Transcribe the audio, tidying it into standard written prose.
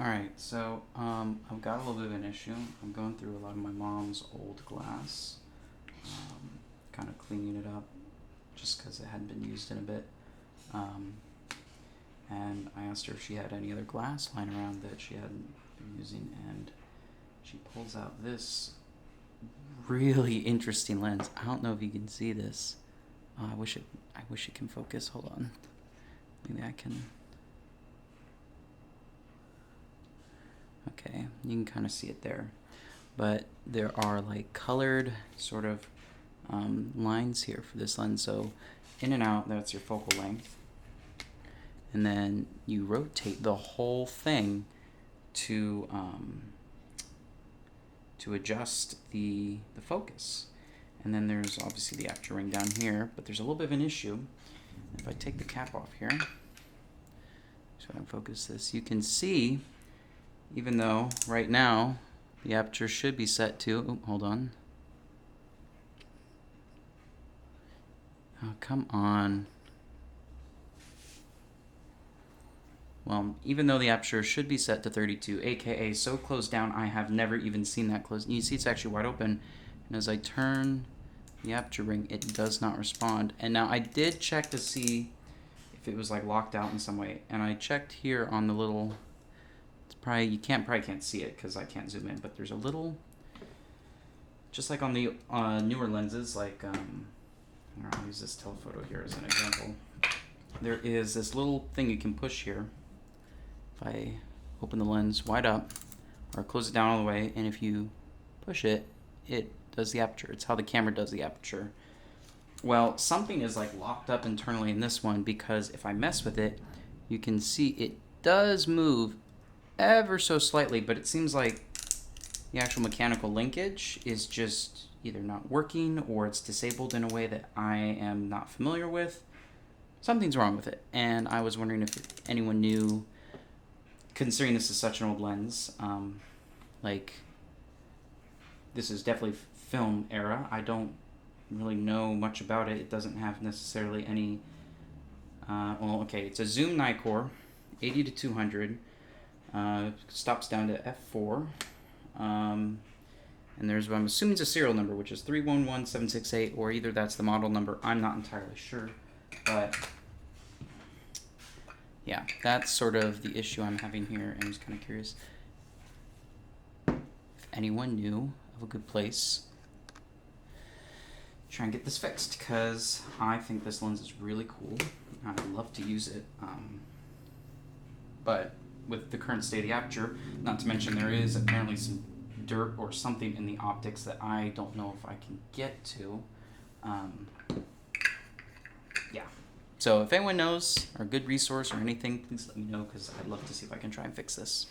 Alright, so I've got a little bit of an issue. I'm going through a lot of my mom's old glass, kind of cleaning it up just because it hadn't been used in a bit. And I asked her if she had any other glass lying around that she hadn't been using, and she pulls out this really interesting lens. I don't know if you can see this. I wish it can focus. Hold on. Maybe I can. Okay, you can kind of see it there. But there are like colored sort of lines here for this lens. So in and out, that's your focal length. And then you rotate the whole thing to adjust the focus. And then there's obviously the aperture ring down here, but there's a little bit of an issue. If I take the cap off here, so I can focus this, you can see, even though right now the aperture should be set to, oh, hold on. Oh, come on. Well, even though the aperture should be set to 32, aka so closed down, I have never even seen that close. You see it's actually wide open. And as I turn the aperture ring, it does not respond. And now I did check to see if it was like locked out in some way. And I checked here on the little, it's probably, you probably can't see it because I can't zoom in, but there's a little, just like on the newer lenses, like, I'll use this telephoto here as an example. There is this little thing you can push here. If I open the lens wide up or close it down all the way, and if you push it, it does the aperture. It's how the camera does the aperture. Well, something is like locked up internally in this one, because if I mess with it, you can see it does move ever so slightly, but it seems like the actual mechanical linkage is just either not working or it's disabled in a way that I am not familiar with. Something's wrong with it, and I was wondering if anyone knew, considering this is such an old lens, like, this is definitely film era. I don't really know much about it. It doesn't have necessarily any, well, okay, it's a Zoom-NIKKOR, 80 to 200, stops down to f4, and there's, I'm assuming it's a serial number, which is 311768, or either that's the model number. I'm not entirely sure. But yeah, that's sort of the issue I'm having here. I'm just kind of curious if anyone knew of a good place to try and get this fixed, because I think this lens is really cool. I'd love to use it. But with the current state of the aperture, not to mention there is apparently some dirt or something in the optics that I don't know if I can get to. Yeah. So if anyone knows or a good resource or anything, please let me know, because I'd love to see if I can try and fix this.